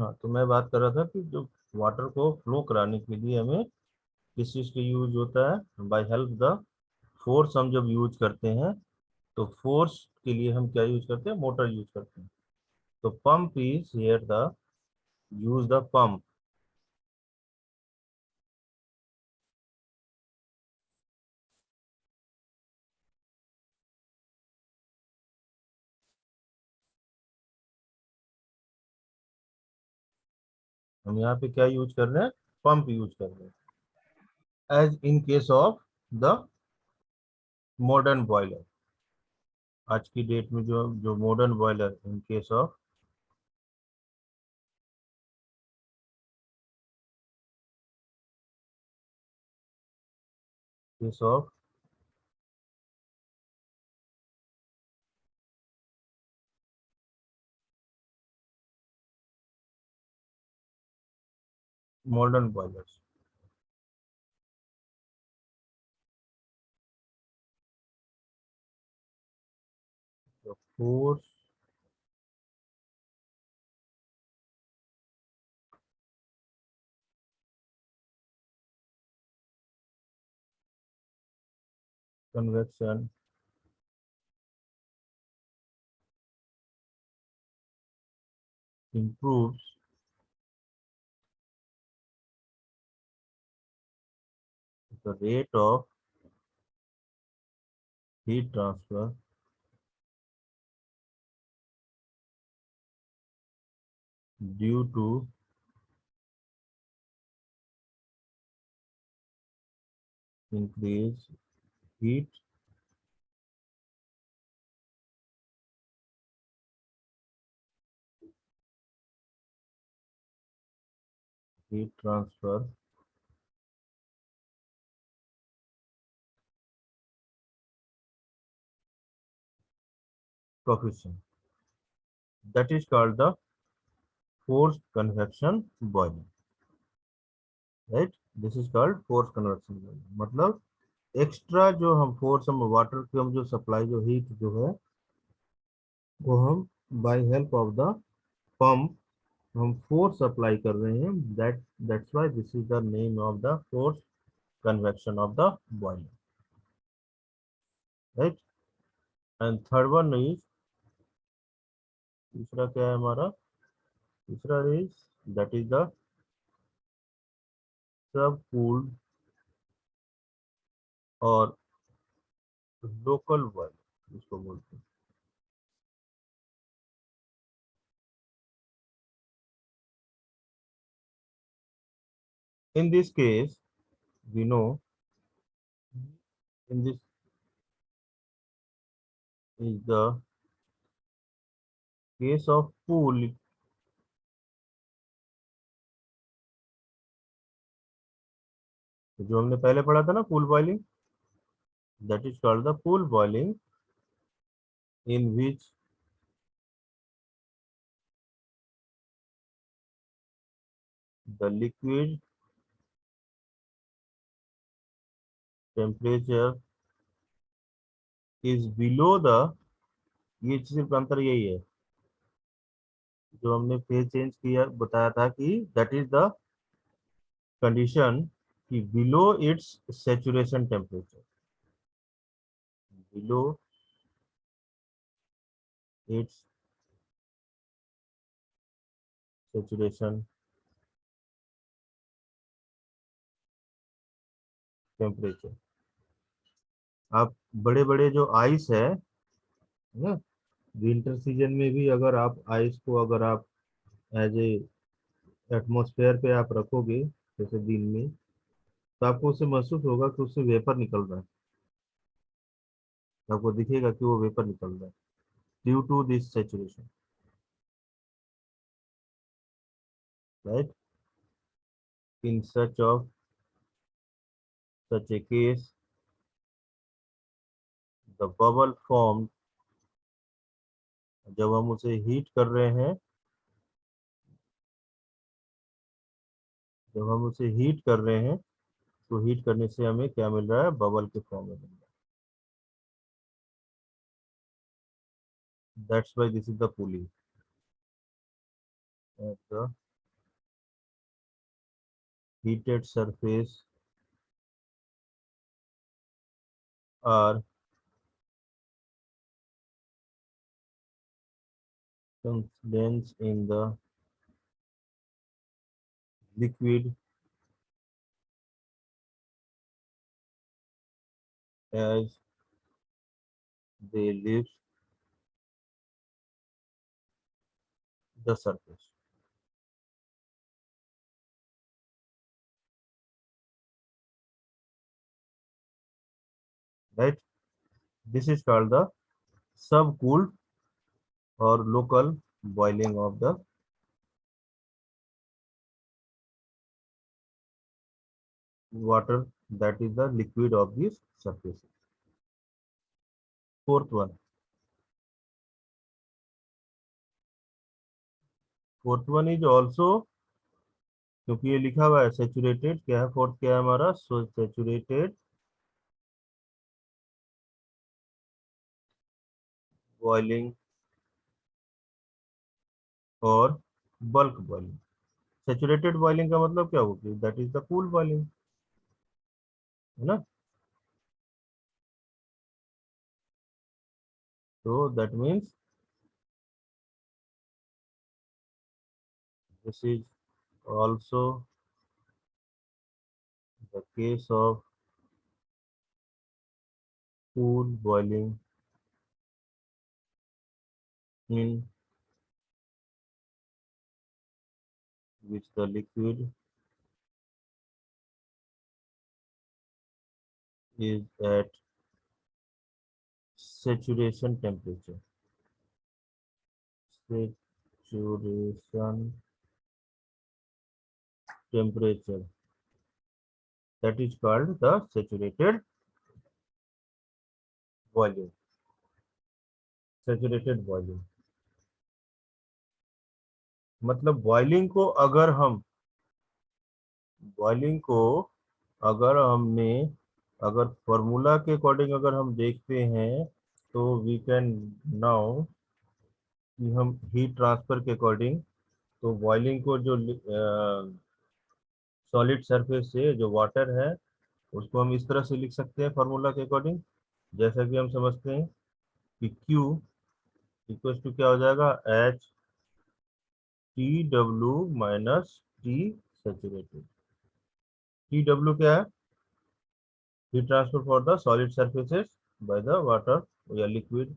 हाँ, तो मैं बात कर रहा था कि जो वाटर को फ्लो कराने के लिए हमें किस चीज़ का यूज होता है, बाय हेल्प द फोर्स हम जब यूज करते हैं, तो फोर्स के लिए हम क्या यूज करते हैं, मोटर यूज करते हैं। तो pump is here the use the pump. हम यहाँ पे क्या यूज कर रहे हैं, पंप यूज कर रहे हैं, as in case of the modern boiler. आज की डेट में जो जो modern boiler, in case of case of modern boilers, the force convection improves the rate of heat transfer due to increase heat heat transfer coefficient. That is called the forced convection boiling, right? This is called forced convection boiling. मतलब extra जो हम force, हम water की हम जो supply, जो heat जो है, वो हम by help of the pump हम फोर्स अप्लाई कर रहे हैं। That's why this is the name of the force convection of the boiler, right. And third one is, तीसरा क्या है हमारा, तीसरा is that is the sub cooled और लोकल बॉइलर जिसको बोलते हैं। In this case we know, in this is the case of pool, जो हमने पहले पढ़ा था ना, pool boiling, that is called the pool boiling, in which the liquid temperature is below the, ये सिर्फ अंतर यही है जो हमने फेज चेंज किया, बताया था कि दैट इज द कंडीशन कि below it's saturation temperature, below it's saturation temperature. आप बड़े बड़े जो आइस है ना, विंटर सीजन में भी अगर आप आइस को अगर आप एज ए एटमोसफेयर पे आप रखोगे जैसे दिन में, तो आपको उससे महसूस होगा कि उससे वेपर निकल रहा है, आपको दिखेगा कि वो वेपर निकल रहा है due to this saturation, right. In such a case, the bubble formed, जब हम उसे हीट कर रहे हैं, जब हम उसे हीट कर रहे हैं, तो हीट करने से हमें क्या मिल रहा है, बबल के फॉर्म में मिल रहा है। That's why this is the cooling. heated surface are condensed in the liquid as they leave the surface, right? This is called the subcooled or local boiling of the water, that is the liquid of this surface. Fourth one, fourth one is also, क्योंकि ये लिखा हुआ है saturated, क्या है fourth, क्या है हमारा, सो सेचुरेटेड बॉइलिंग और बल्क बॉइलिंग। सेचुरेटेड बॉइलिंग का मतलब क्या होगी, that is the cool boiling, है ना। तो that means this is also the case of cool boiling in which the liquid is at saturation temperature. Saturation temperature, that is called the saturated boiling. Saturated boiling मतलब boiling को अगर हमने अगर formula के according अगर हम देखते हैं तो वी कैन नाउ कि हम हीट ट्रांसफर के अकॉर्डिंग, तो बॉइलिंग को जो सॉलिड सरफेस से जो वाटर है उसको हम इस तरह से लिख सकते हैं फॉर्मूला के अकॉर्डिंग, जैसा कि हम समझते हैं कि Q इक्वल टू क्या हो जाएगा, H T W minus T saturated. T W क्या है, heat transfer for the solid surfaces by the water या लिक्विड,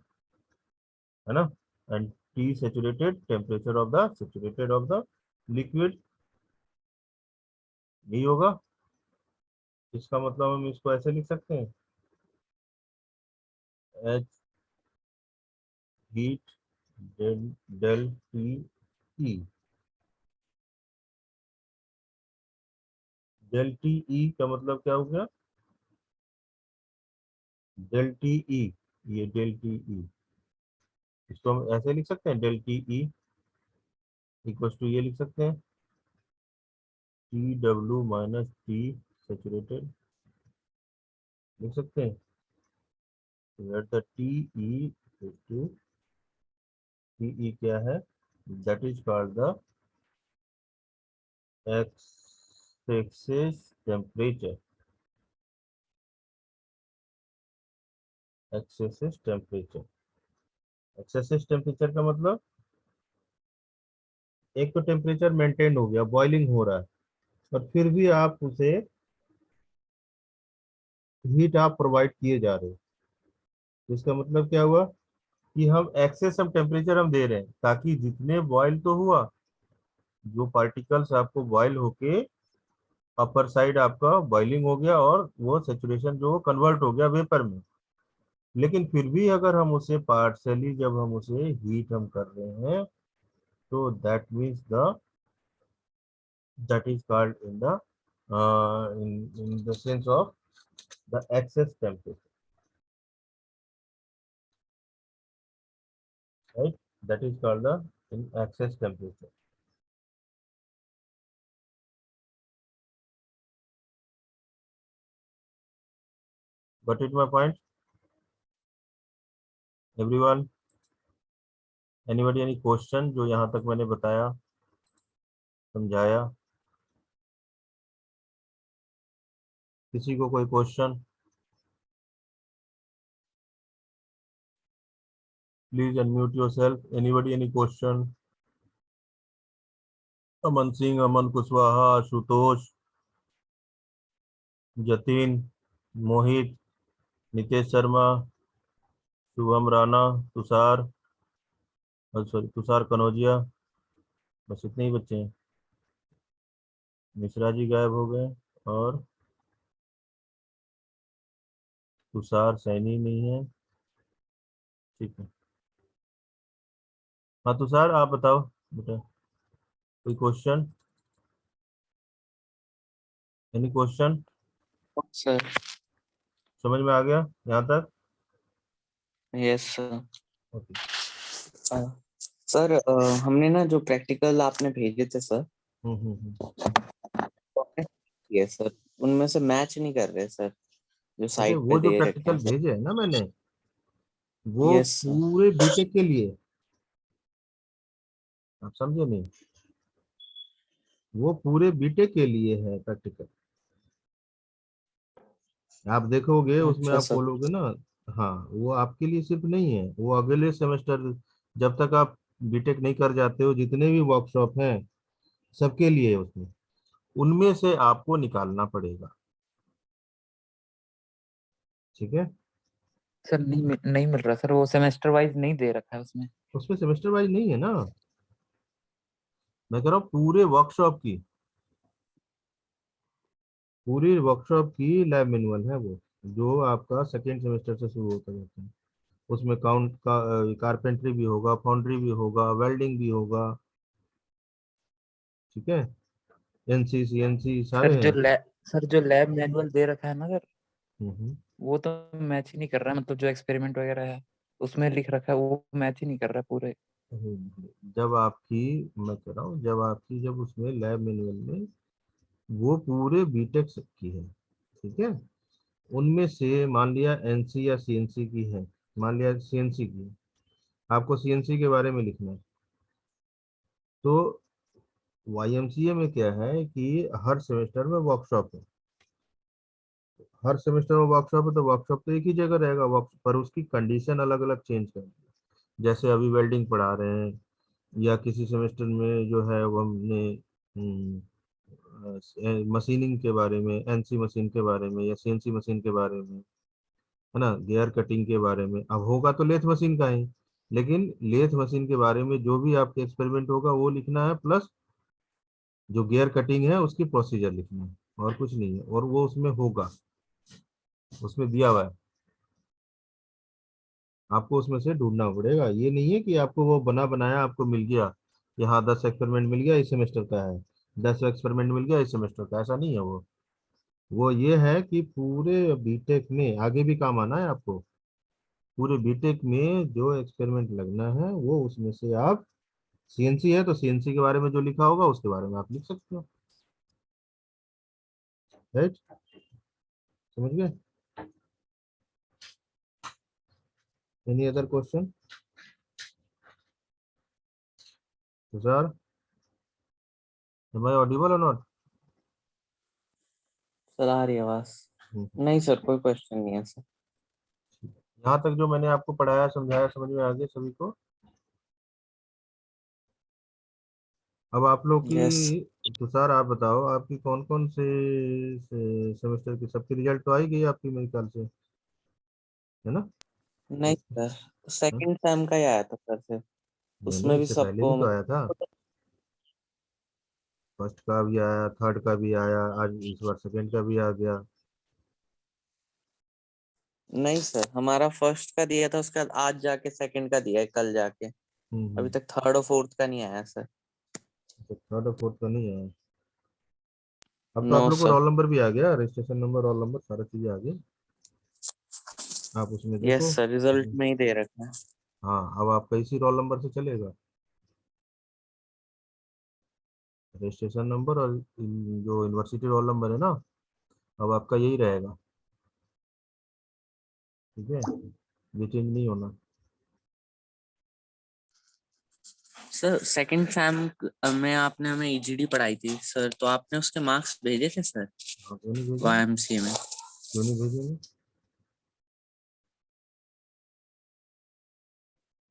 है ना। And T saturated temperature of the saturated of the liquid, यही होगा। इसका मतलब हम इसको ऐसे लिख सकते हैं, H heat del del T E, del T E का मतलब क्या हो गया, डेल टी ई, ये डेल टी ई, इसको हम ऐसे लिख सकते हैं, del T E equal to ये लिख सकते हैं T W minus T saturated, लिख सकते हैं। Let the T E to T E क्या है, that is called the excess temperature, excess temperature. Excess temperature का मतलब एक तो टेम्परेचर मेंटेन हो गया, बॉइलिंग हो रहा है, पर फिर भी आप उसे हीट आप प्रोवाइड किए जा रहे हो, तो इसका मतलब क्या हुआ कि हम एक्सेस हम टेम्परेचर हम दे रहे हैं, ताकि जितने बॉयल तो हुआ, जो पार्टिकल्स आपको बॉयल होके अपर साइड आपका बॉइलिंग हो गया और वो सेचुरेशन जो कन्वर्ट हो गया वेपर में, लेकिन फिर भी अगर हम उसे पार्शली जब हम उसे हीट हम कर रहे हैं, तो that means the that is called in the in the sense of the excess temperature, right? That is called the in excess temperature. Got it my point, everyone? Anybody any question जो यहाँ तक मैंने बताया समझाया? किसी को कोई question? Please unmute yourself. Anybody, any question? Aman Singh, Aman Kushwaha, Ashutosh, Jatin, Mohit, Nitesh Sharma, Shubham Rana, Tushar, sorry Tushar Kanaujia. बस इतने ही बच्चे हैं। मिश्रा जी गायब हो गए। और तुषार सैनी नहीं है। ठीक है। हाँ तुषार, आप बताओ बेटा, कोई क्वेश्चन? Any question? सर। समझ में आ गया यहाँ तक? Yes sir. ओके। सर हमने ना जो प्रैक्टिकल आपने भेजे थे सर, ये सर उनमें से मैच नहीं कर रहे सर, जो अरे साइट पे वो जो दे रखे प्रैक्टिकल हैं सर। भेजे है ना मैंने, वो यस सर। पूरे बीटेक के लिए। आप समझे नहीं? वो पूरे बीटेक के लिए है प्रैक्टिकल। आप देखोगे उसमें, अच्छा आप सर। बोलोगे ना। हाँ, वो आपके लिए सिर्फ नहीं है, वो अगले सेमेस्टर, जब तक आप बीटेक नहीं कर जाते हो, जितने भी वर्कशॉप हैं सबके लिए है उसमें। उनमें से आपको निकालना पड़ेगा। ठीक है। सर नहीं मिल रहा सर, वो सेमेस्टर वाइज नहीं दे रखा है उसमें। उसमें सेमेस्टर वाइज नहीं है ना। मैं कह रहा हूँ पूरे वर्कशॉप की, पूरी वर्कशॉप की लैब मैनुअल है वो, जो आपका सेकेंड सेमेस्टर से शुरू होता जाता है। उसमें काउंट का कारपेंट्री भी होगा, फाउंड्री भी होगा, वेल्डिंग भी होगा। ठीक है। एनसी, सीएनसी सारे हैं। सर जो लैब मैनुअल दे रखा है ना सर, हम्म। वो तो मैच ही नहीं कर रहा है, मतलब जो एक्सपेरिमेंट वगैरह है उसमें लिख रखा है वो मैच ही नहीं कर रहा है पूरे। जब आपकी, मैं कह रहा हूँ जब आपकी, जब उसमें लैब मैनुअल में वो पूरे बीटेक की है, ठीक है, उनमें से मान लिया एनसी या सीएनसी की है, मान लिया सीएनसी की है, आपको सीएनसी के बारे में लिखना है। तो वाईएमसीए में क्या है कि हर सेमेस्टर में वर्कशॉप है। हर सेमेस्टर में वर्कशॉप है, तो वर्कशॉप तो एक ही जगह रहेगा, वर्क पर उसकी कंडीशन अलग अलग चेंज कर। जैसे अभी वेल्डिंग पढ़ा रहे हैं, या किसी सेमेस्टर में जो है वो हमने मशीनिंग के बारे में, एनसी मशीन के बारे में या सीएनसी मशीन के बारे में, है ना, गियर कटिंग के बारे में। अब होगा तो लेथ मशीन का ही, लेकिन लेथ मशीन के बारे में जो भी आपके एक्सपेरिमेंट होगा वो लिखना है, प्लस जो गियर कटिंग है उसकी प्रोसीजर लिखना है, और कुछ नहीं है। और वो उसमें होगा, उसमें दिया हुआ है, आपको उसमें से ढूंढना पड़ेगा। ये नहीं है कि आपको वो बना बनाया आपको मिल गया कि हाँ 10 एक्सपेरिमेंट मिल गया इस सेमेस्टर का है, 10 एक्सपेरिमेंट मिल गया इस सेमेस्टर का, ऐसा नहीं है वो ये है कि पूरे बीटेक में आगे भी काम आना है आपको। पूरे बीटेक में जो एक्सपेरिमेंट लगना है वो उसमें से आप, सीएनसी है तो सीएनसी के बारे में जो लिखा होगा उसके बारे में आप लिख सकते हो। राइट? समझ गए? Any other question? Sir, am I audible और नॉट? सर आ रही आवाज? नहीं सर, कोई क्वेश्चन नहीं है सर। यहाँ तक जो मैंने आपको पढ़ाया समझाया समझ में आ गया सभी को? अब आप लोग यस। की, तुषार आप बताओ, आपकी कौन कौन से सेमेस्टर की सबकी रिजल्ट तो आई गई आपकी मेरे ख्याल से, है ना? नहीं सर, हाँ? सेकंड सेम का ही आया था सर से, नहीं नहीं, उसमें भी इससे पहले भी सबको तो आया था। फर्स्ट का भी आया, थर्ड का भी आया, आज इस बार सेकंड का भी आ गया। नहीं सर, हमारा फर्स्ट का दिया था, उसके बाद आज जाके सेकंड का दिया है, कल जाके। अभी हम्म। तक थर्ड और फोर्थ का नहीं आया सर। थर्ड और फोर्थ का नहीं आया। अब तो नो आप लोग को सर। रोल नंबर भी आ गया, रजिस्ट्रेशन नंबर, रोल नंबर, सारा चीजें आ गई। आप उसमें यस देखो। सर, रिजल्ट में ही दे रखा है। हाँ, अब आपका इसी रोल नंबर से चलेगा, रजिस्ट्रेशन नंबर और जो यूनिवर्सिटी रोल नंबर है ना, अब आपका यही रहेगा। ठीक है, ये चेंज नहीं होना। सर सेकंड सेम में आपने हमें ईजीडी पढ़ाई थी सर, तो आपने उसके मार्क्स भेजे थे सर हाँ, क्यों नहीं भेजेंगे? वाईएमसीए में? क्यों नहीं भेजेंगे?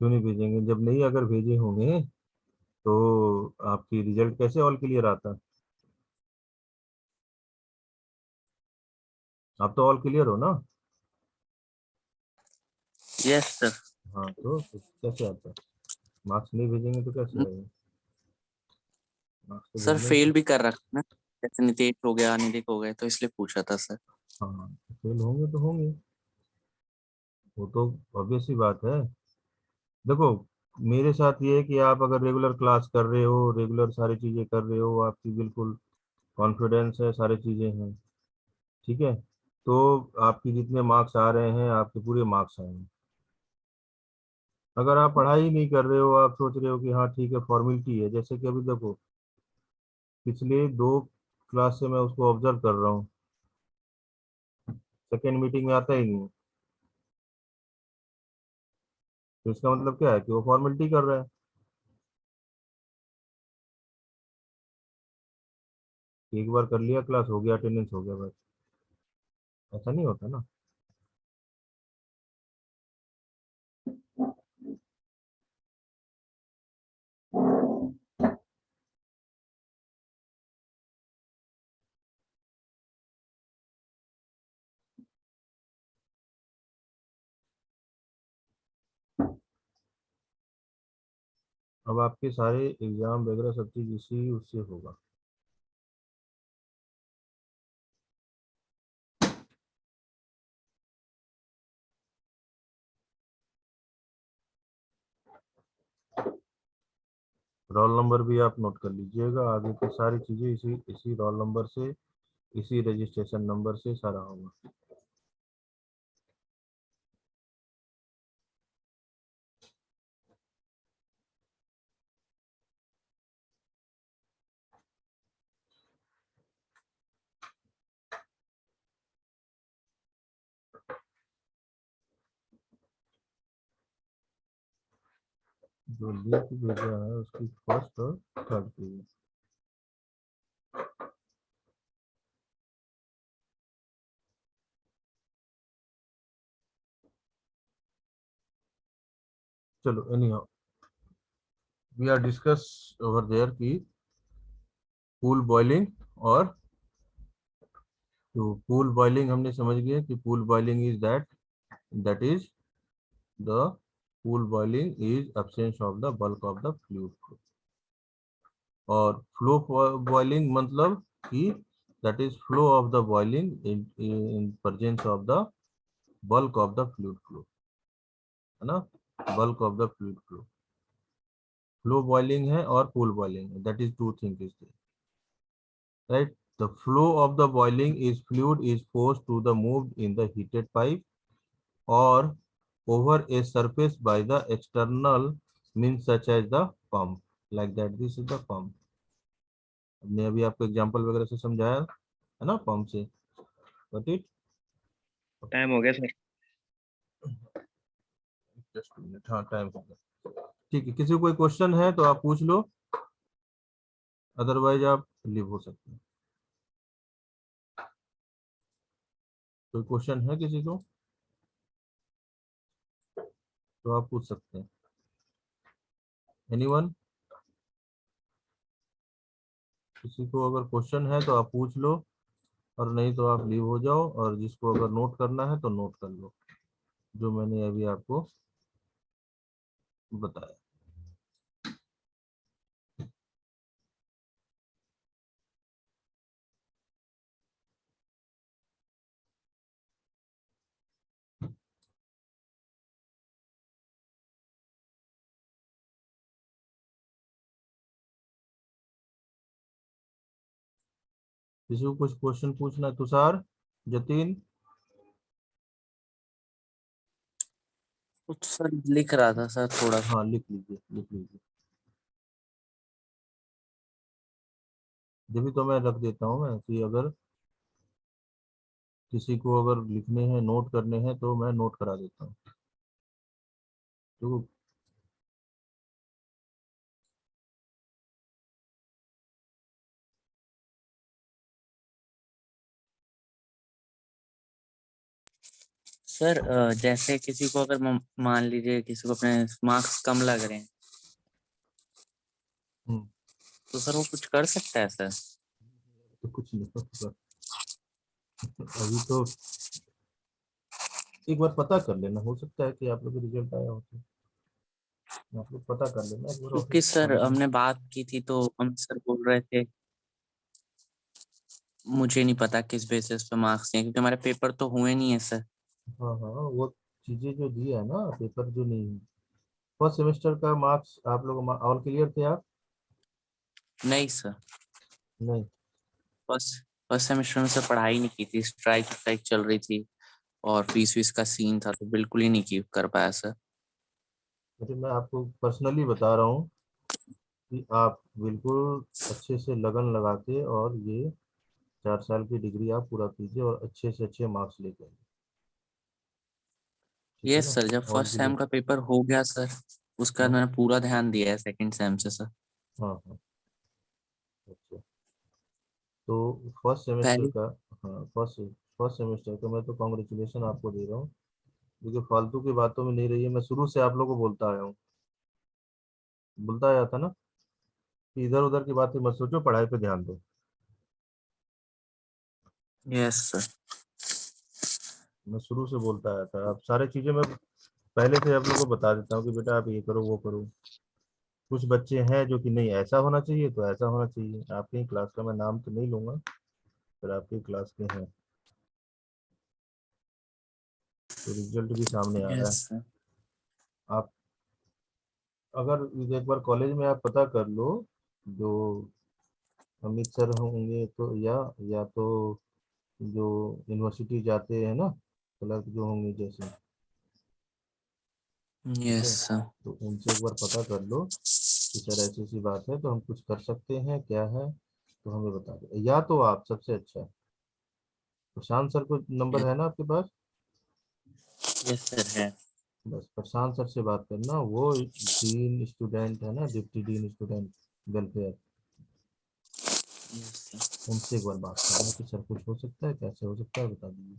क्यों नहीं भेजेंगे? जब नहीं अगर भेजे होंगे तो आपकी रिजल्ट कैसे ऑल क्लियर आता? आप तो ऑल क्लियर हो ना? Yes sir. हाँ, तो कैसे आता? मार्क्स नहीं भेजेंगे तो कैसे आएगा? मार्क्स तो सर भेजने ही फेल पड़े। भी कर रखा ना, जैसे नितेश हो गया, अनिदिक हो गए, तो इसलिए पूछा था सर। हाँ, फेल होंगे तो होंगे, वो तो ऑब्वियस सी बात है। देखो, मेरे साथ ये है कि आप अगर रेगुलर क्लास कर रहे हो, रेगुलर सारी चीजें कर रहे हो, आपकी बिल्कुल कॉन्फिडेंस है, सारी चीजें हैं, ठीक है, तो आपकी जितने मार्क्स आ रहे हैं आपके पूरे मार्क्स आएंगे। अगर आप पढ़ाई नहीं कर रहे हो, आप सोच रहे हो कि हाँ ठीक है फॉर्मेलिटी है, जैसे कि अभी देखो पिछले 2 क्लास से मैं उसको ऑब्जर्व कर रहा हूँ, सेकेंड मीटिंग में आता ही नहीं है। तो इसका मतलब क्या है कि वो फॉर्मेलिटी कर रहा है। एक बार कर लिया क्लास, हो गया अटेंडेंस, हो गया बस, ऐसा नहीं होता ना। अब आपके सारे एग्जाम वगैरह सब चीज इसी उससे होगा। रोल नंबर भी आप नोट कर लीजिएगा, आगे की सारी चीजें इसी इसी रोल नंबर से, इसी रजिस्ट्रेशन नंबर से सारा होगा। जो लिंक भेजा है उसकी फर्स्ट और थर्ड पेज। चलो anyhow, we are discuss over there की पूल बॉइलिंग, और तो पूल बॉइलिंग हमने समझ गया कि pool boiling is that is the pool boiling is absence of the bulk of the fluid. और फ्लो बॉइलिंग मतलब कि that is flow of the boiling in presence of the bulk of the fluid flow, है ना, bulk of the fluid flow. Flow boiling है और pool boiling है, that is two thing is right. The flow of the boiling is fluid is forced to the moved in the heated pipe or over a surface by the external means such as the pump, like that this is the pump। हमने अभी आपको example वगैरह से समझाया है ना, pump से, got it. Time हो गया सर। जस्ट मिनट, हाँ टाइम हो गया, ठीक है। किसी को कोई क्वेश्चन है तो आप पूछ लो, अदरवाइज आप लीव हो सकते हैं। कोई क्वेश्चन है किसी को तो आप पूछ सकते हैं। एनीवन? किसी को अगर क्वेश्चन है तो आप पूछ लो, और नहीं तो आप लीव हो जाओ, और जिसको अगर नोट करना है तो नोट कर लो जो मैंने अभी आपको बताया। किसी को कुछ क्वेश्चन पूछना है? तुषार, जतीन? कुछ सर लिख रहा था सर थोड़ा सा। हाँ लिख लीजिए, लिख लीजिए, जब भी तो मैं रख देता हूँ मैं कि अगर किसी को अगर लिखने हैं, नोट करने हैं, तो मैं नोट करा देता हूँ। तो सर जैसे किसी को अगर मान लीजिए किसी को अपने मार्क्स कम लग रहे हैं हम्म, तो सर वो कुछ कर सकता है सर? तो कुछ नहीं होगा। अभी तो एक बार पता कर लेना, हो सकता है कि आप लोग रिजल्ट आया हो तो आप लोग पता कर लेना एक बार क्योंकि ऑफिस सर आना। हमने बात की थी तो हम सर बोल रहे थे मुझे नहीं पता किस बेसिस पे मार्क्स हैं क्योंकि हमारे पेपर तो हुए नहीं है सर। हाँ हाँ, वो चीजें जो दी है ना, पेपर जो नहीं है, फर्स्ट सेमेस्टर का मार्क्स आप लोग ऑल क्लियर थे आप? नहीं सर, नहीं। फर्स्ट फर्स्ट सेमेस्टर में सर पढ़ाई नहीं की थी, स्ट्राइक स्ट्राइक चल रही थी और फीस वीस का सीन था तो बिल्कुल ही नहीं की कर पाया सर। लेकिन मैं आपको पर्सनली बता रहा हूँ कि आप बिल्कुल अच्छे से लगन लगा के और ये 4 साल की डिग्री आप पूरा कीजिए और अच्छे से अच्छे मार्क्स लेके आइए। ठीक है यस ना? सर, जब ऑल फर्स्ट सेम क्लियर। का पेपर हो गया सर उसका हाँ मैंने पूरा ध्यान दिया है सेकंड सेम से सर। हाँ हाँ। अच्छा, तो फर्स्ट सेमेस्टर पहले का, हाँ फर्स्ट फर्स्ट सेमेस्टर का मैं तो कॉन्ग्रेचुलेशन आपको दे रहा हूँ। क्योंकि फालतू की बातों में नहीं रही है, मैं शुरू से आप लोगों को बोलता आया हूँ, बोलता आया था ना कि इधर उधर की बातें मत सोचो, पढ़ाई पे ध्यान दो। Yes sir. मैं शुरू से बोलता आया था, अब सारी चीजें मैं पहले से आप लोगों को बता देता हूँ कि बेटा आप ये करो वो करो। कुछ बच्चे हैं जो कि नहीं ऐसा होना चाहिए तो ऐसा होना चाहिए। आपकी क्लास का मैं नाम तो नहीं लूंगा, पर आपकी क्लास के हैं, तो रिजल्ट भी सामने आ रहा यस है। सर। आप अगर एक बार कॉलेज में आप पता कर लो, जो अमित सर होंगे तो या तो जो यूनिवर्सिटी जाते हैं ना क्लर्क जो होंगे जैसे, ठीक यस है, सर। तो उनसे एक बार पता कर लो कि सर ऐसी ऐसी बात है तो हम कुछ कर सकते हैं क्या है, तो हमें बता दो। या तो आप सबसे अच्छा है, प्रशांत सर को नंबर है ना आपके पास? यस सर है। बस प्रशांत सर से बात करना, वो डीन स्टूडेंट है ना, deputy dean student welfare, yes sir. उनसे एक बार बात करना कि सर कुछ हो सकता है, कैसे हो सकता है बता दीजिए।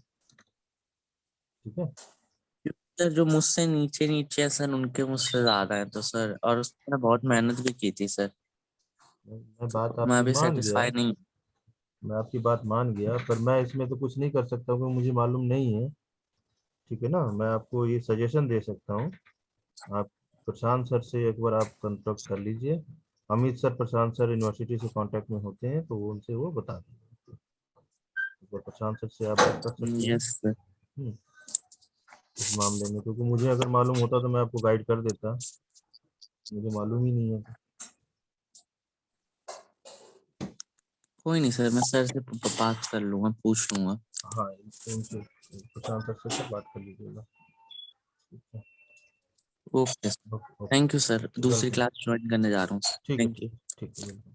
ठीक है? सर जो मुझसे नीचे नीचे है सर उनके मुझसे ज्यादा है तो सर, और उसने बहुत मेहनत भी की थी सर, मैं तो बात मैं आपकी भी मान गया, सेटिस्फाई नहीं। मैं आपकी बात मान गया, पर मैं इसमें तो कुछ नहीं कर सकता क्योंकि मुझे मालूम नहीं है। ठीक है ना? मैं आपको ये सजेशन दे सकता हूँ, आप प्रशांत सर से एक बार आप कंटेक्ट कर लीजिए। अमित सर प्रशांत सर यूनिवर्सिटी से कांटेक्ट में होते हैं तो वो उनसे वो बता देंगे। एक बार प्रशांत सर से आप बात कर सकते हैं। Yes sir. इस मामले में, क्योंकि मुझे अगर मालूम होता तो मैं आपको गाइड कर देता, मुझे मालूम ही नहीं है। कोई नहीं सर, मैं सर से बात कर लूंगा, पूछ लूंगा। हाँ, उनसे प्रशांत सर से बात कर लीजिएगा। ठीक है? Okay sir. Okay okay. Thank you sir, दूसरी वेलकम। क्लास ज्वाइन करने जा रहा हूँ। ठीक है थैंक ठीक यू। है ठीक है, वेलकम।